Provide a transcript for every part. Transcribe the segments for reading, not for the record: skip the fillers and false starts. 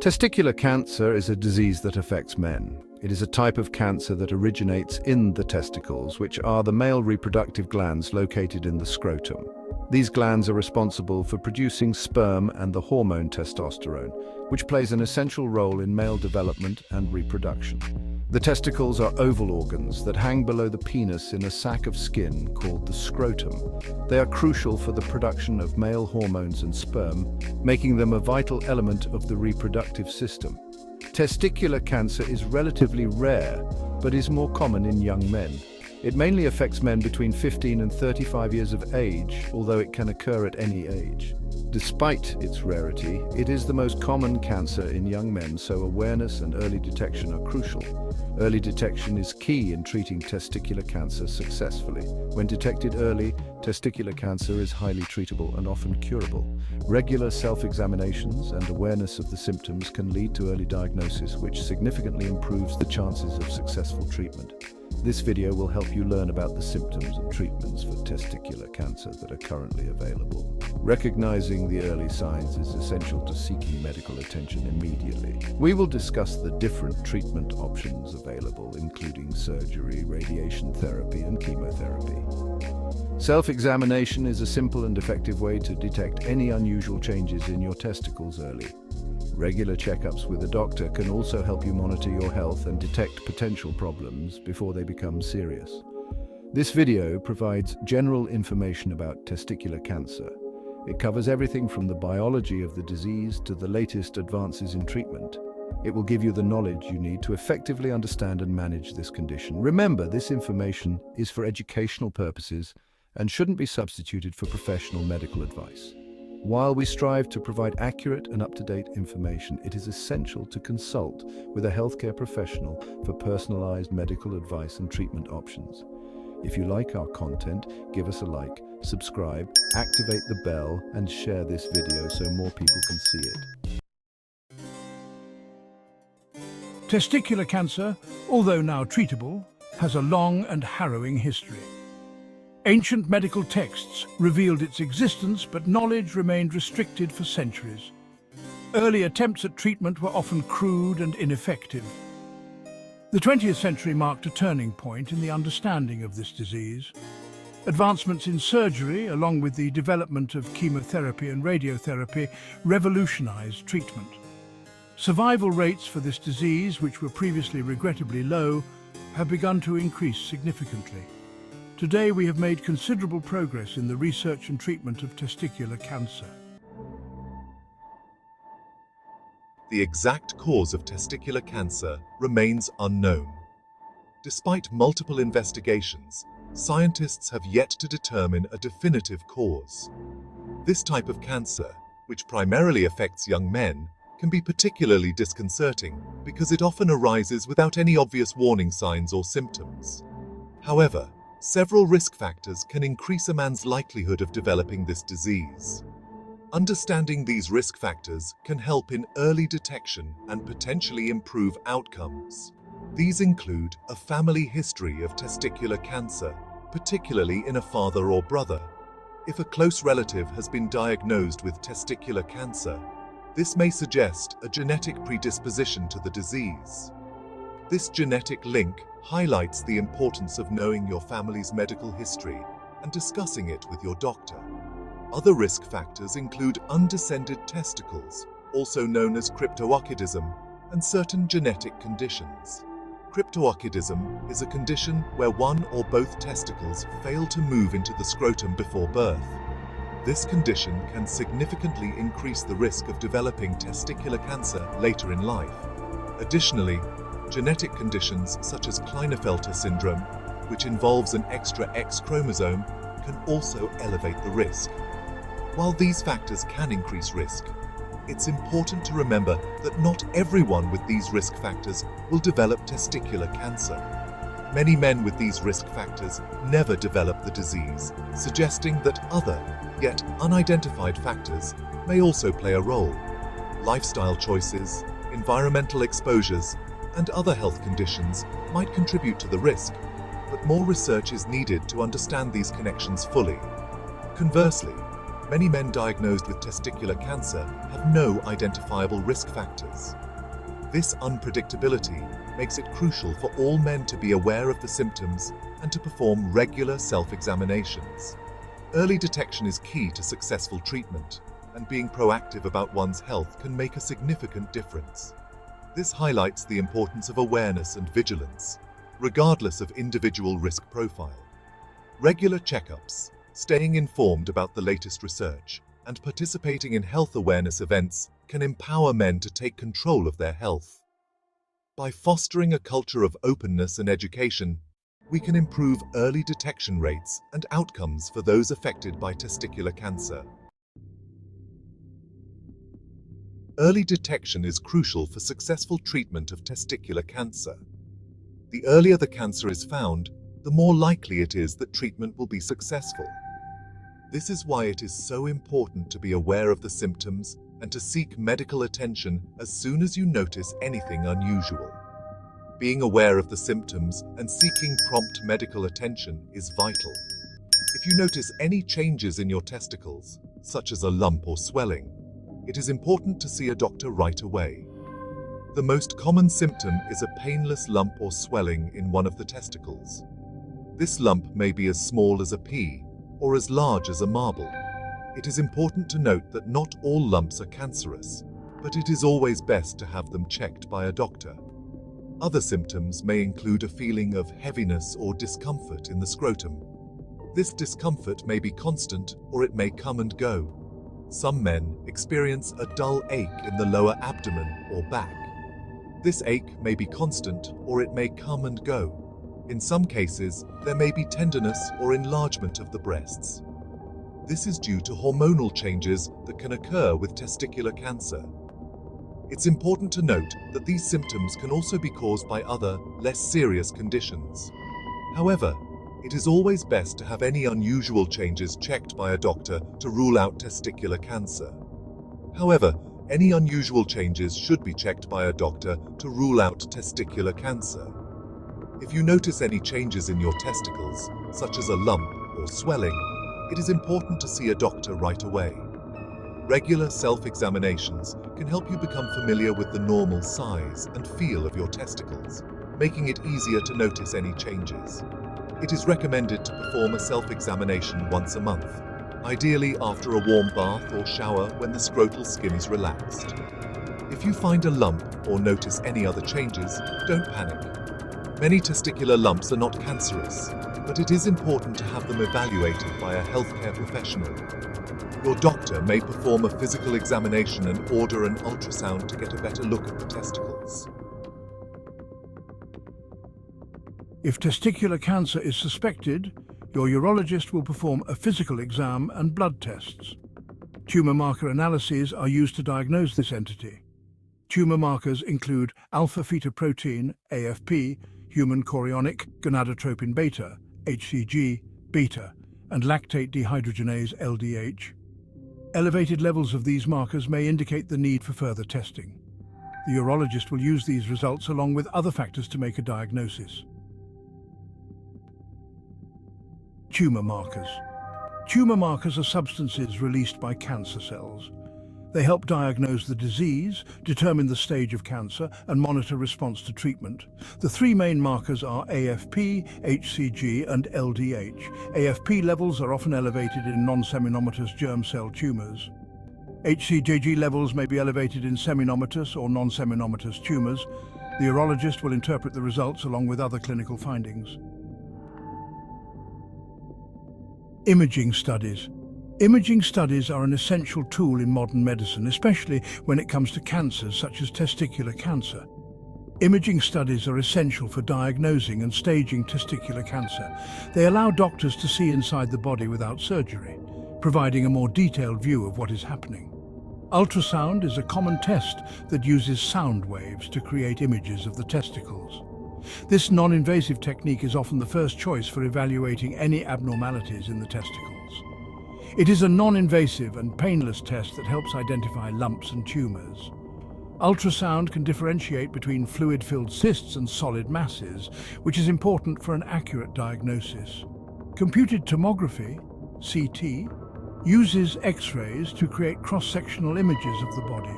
Testicular cancer is a disease that affects men. It is a type of cancer that originates in the testicles, which are the male reproductive glands located in the scrotum. These glands are responsible for producing sperm and the hormone testosterone, which plays an essential role in male development and reproduction. The testicles are oval organs that hang below the penis in a sac of skin called the scrotum. They are crucial for the production of male hormones and sperm, making them a vital element of the reproductive system. Testicular cancer is relatively rare, but is more common in young men. It mainly affects men between 15 and 35 years of age, although it can occur at any age. Despite its rarity, it is the most common cancer in young men, so awareness and early detection are crucial. Early detection is key in treating testicular cancer successfully. When detected early, testicular cancer is highly treatable and often curable. Regular self-examinations and awareness of the symptoms can lead to early diagnosis, which significantly improves the chances of successful treatment. This video will help you learn about the symptoms and treatments for testicular cancer that are currently available. Recognizing the early signs is essential to seeking medical attention immediately. We will discuss the different treatment options available, including surgery, radiation therapy, and chemotherapy. Self-examination is a simple and effective way to detect any unusual changes in your testicles early. Regular checkups with a doctor can also help you monitor your health and detect potential problems before they become serious. This video provides general information about testicular cancer. It covers everything from the biology of the disease to the latest advances in treatment. It will give you the knowledge you need to effectively understand and manage this condition. Remember, this information is for educational purposes and shouldn't be substituted for professional medical advice. While we strive to provide accurate and up-to-date information, it is essential to consult with a healthcare professional for personalized medical advice and treatment options. If you like our content, give us a like, subscribe, activate the bell, and share this video so more people can see it. Testicular cancer, although now treatable, has a long and harrowing history. Ancient medical texts revealed its existence, but knowledge remained restricted for centuries. Early attempts at treatment were often crude and ineffective. The 20th century marked a turning point in the understanding of this disease. Advancements in surgery, along with the development of chemotherapy and radiotherapy, revolutionized treatment. Survival rates for this disease, which were previously regrettably low, have begun to increase significantly. Today, we have made considerable progress in the research and treatment of testicular cancer. The exact cause of testicular cancer remains unknown. Despite multiple investigations, scientists have yet to determine a definitive cause. This type of cancer, which primarily affects young men, can be particularly disconcerting because it often arises without any obvious warning signs or symptoms. However, several risk factors can increase a man's likelihood of developing this disease. Understanding these risk factors can help in early detection and potentially improve outcomes. These include a family history of testicular cancer, particularly in a father or brother. If a close relative has been diagnosed with testicular cancer, this may suggest a genetic predisposition to the disease. This genetic link highlights the importance of knowing your family's medical history and discussing it with your doctor. Other risk factors include undescended testicles, also known as cryptorchidism, and certain genetic conditions. Cryptorchidism is a condition where one or both testicles fail to move into the scrotum before birth. This condition can significantly increase the risk of developing testicular cancer later in life. Additionally, genetic conditions such as Klinefelter syndrome, which involves an extra X chromosome, can also elevate the risk. While these factors can increase risk, it's important to remember that not everyone with these risk factors will develop testicular cancer. Many men with these risk factors never develop the disease, suggesting that other, yet unidentified factors may also play a role. Lifestyle choices, environmental exposures, and other health conditions might contribute to the risk, but more research is needed to understand these connections fully. Conversely, Many men diagnosed with testicular cancer have no identifiable risk factors. This unpredictability makes it crucial for all men to be aware of the symptoms and to perform regular self-examinations. Early detection is key to successful treatment, and being proactive about one's health can make a significant difference. This highlights the importance of awareness and vigilance, regardless of individual risk profile. Regular checkups, staying informed about the latest research, and participating in health awareness events can empower men to take control of their health. By fostering a culture of openness and education, we can improve early detection rates and outcomes for those affected by testicular cancer. Early detection is crucial for successful treatment of testicular cancer. The earlier the cancer is found, the more likely it is that treatment will be successful. This is why it is so important to be aware of the symptoms and to seek medical attention as soon as you notice anything unusual. Being aware of the symptoms and seeking prompt medical attention is vital. If you notice any changes in your testicles, such as a lump or swelling, it is important to see a doctor right away. The most common symptom is a painless lump or swelling in one of the testicles. This lump may be as small as a pea or as large as a marble. It is important to note that not all lumps are cancerous, but it is always best to have them checked by a doctor. Other symptoms may include a feeling of heaviness or discomfort in the scrotum. This discomfort may be constant or it may come and go. Some men experience a dull ache in the lower abdomen or back. This ache may be constant or it may come and go. In some cases, there may be tenderness or enlargement of the breasts. This is due to hormonal changes that can occur with testicular cancer. It's important to note that these symptoms can also be caused by other, less serious conditions. However, it is always best to have any unusual changes checked by a doctor to rule out testicular cancer. However, any unusual changes should be checked by a doctor to rule out testicular cancer. If you notice any changes in your testicles, such as a lump or swelling, it is important to see a doctor right away. Regular self-examinations can help you become familiar with the normal size and feel of your testicles, making it easier to notice any changes. It is recommended to perform a self-examination once a month, ideally after a warm bath or shower when the scrotal skin is relaxed. If you find a lump or notice any other changes, don't panic. Many testicular lumps are not cancerous, but it is important to have them evaluated by a healthcare professional. Your doctor may perform a physical examination and order an ultrasound to get a better look at the testicles. If testicular cancer is suspected, your urologist will perform a physical exam and blood tests. Tumor marker analyses are used to diagnose this entity. Tumor markers include alpha-fetoprotein, AFP, human chorionic gonadotropin beta, HCG, beta, and lactate dehydrogenase, LDH. Elevated levels of these markers may indicate the need for further testing. The urologist will use these results along with other factors to make a diagnosis. Tumor markers. Tumor markers are substances released by cancer cells. They help diagnose the disease, determine the stage of cancer, and monitor response to treatment. The three main markers are AFP, HCG, and LDH. AFP levels are often elevated in non-seminomatous germ cell tumors. HCG levels may be elevated in seminomatous or non-seminomatous tumors. The urologist will interpret the results along with other clinical findings. Imaging studies. Imaging studies are an essential tool in modern medicine, especially when it comes to cancers such as testicular cancer. Imaging studies are essential for diagnosing and staging testicular cancer. They allow doctors to see inside the body without surgery, providing a more detailed view of what is happening. Ultrasound is a common test that uses sound waves to create images of the testicles. This non-invasive technique is often the first choice for evaluating any abnormalities in the testicles. It is a non-invasive and painless test that helps identify lumps and tumors. Ultrasound can differentiate between fluid-filled cysts and solid masses, which is important for an accurate diagnosis. Computed tomography, CT, uses X-rays to create cross-sectional images of the body.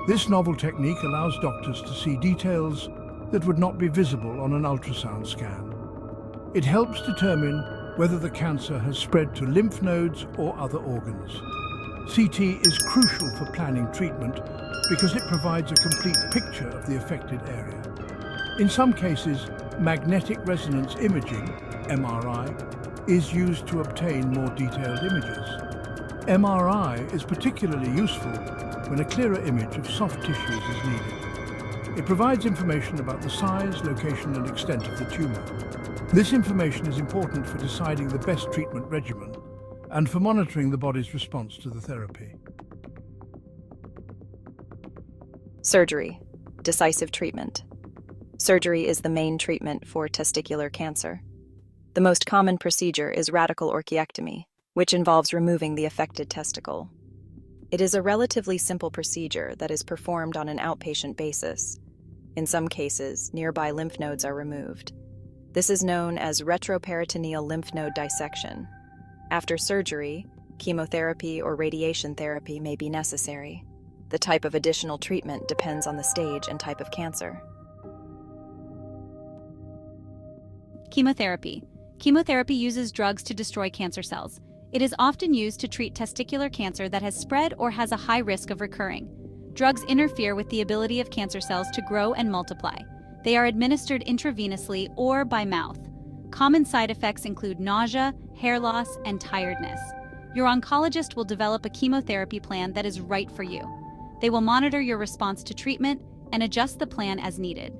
This novel technique allows doctors to see details that would not be visible on an ultrasound scan. It helps determine whether the cancer has spread to lymph nodes or other organs. CT is crucial for planning treatment because it provides a complete picture of the affected area. In some cases, magnetic resonance imaging, MRI, is used to obtain more detailed images. MRI is particularly useful when a clearer image of soft tissues is needed. It provides information about the size, location, and extent of the tumor. This information is important for deciding the best treatment regimen and for monitoring the body's response to the therapy. Surgery. Decisive treatment. Surgery is the main treatment for testicular cancer. The most common procedure is radical orchiectomy, which involves removing the affected testicle. It is a relatively simple procedure that is performed on an outpatient basis. In some cases, nearby lymph nodes are removed. This is known as retroperitoneal lymph node dissection. After surgery, chemotherapy or radiation therapy may be necessary. The type of additional treatment depends on the stage and type of cancer. Chemotherapy. Chemotherapy uses drugs to destroy cancer cells. It is often used to treat testicular cancer that has spread or has a high risk of recurring. Drugs interfere with the ability of cancer cells to grow and multiply. They are administered intravenously or by mouth. Common side effects include nausea, hair loss, and tiredness. Your oncologist will develop a chemotherapy plan that is right for you. They will monitor your response to treatment and adjust the plan as needed.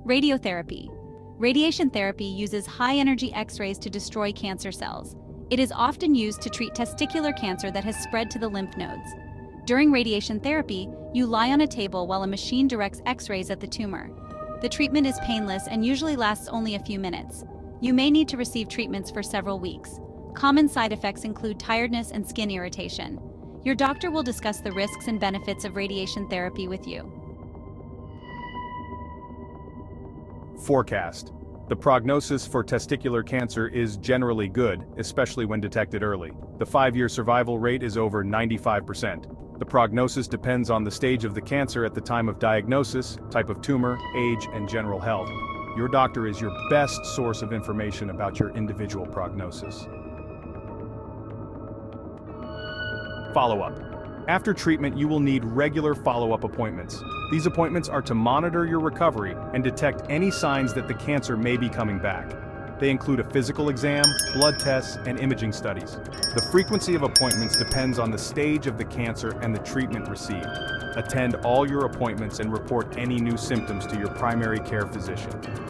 Radiotherapy. Radiation therapy uses high-energy X-rays to destroy cancer cells. It is often used to treat testicular cancer that has spread to the lymph nodes. During radiation therapy, you lie on a table while a machine directs X-rays at the tumor. The treatment is painless and usually lasts only a few minutes. You may need to receive treatments for several weeks. Common side effects include tiredness and skin irritation. Your doctor will discuss the risks and benefits of radiation therapy with you. Forecast. The prognosis for testicular cancer is generally good, especially when detected early. The 5-year survival rate is over 95%. The prognosis depends on the stage of the cancer at the time of diagnosis, type of tumor, age, and general health. Your doctor is your best source of information about your individual prognosis. Follow-up. After treatment, you will need regular follow-up appointments. These appointments are to monitor your recovery and detect any signs that the cancer may be coming back. They include a physical exam, blood tests, and imaging studies. The frequency of appointments depends on the stage of the cancer and the treatment received. Attend all your appointments and report any new symptoms to your primary care physician.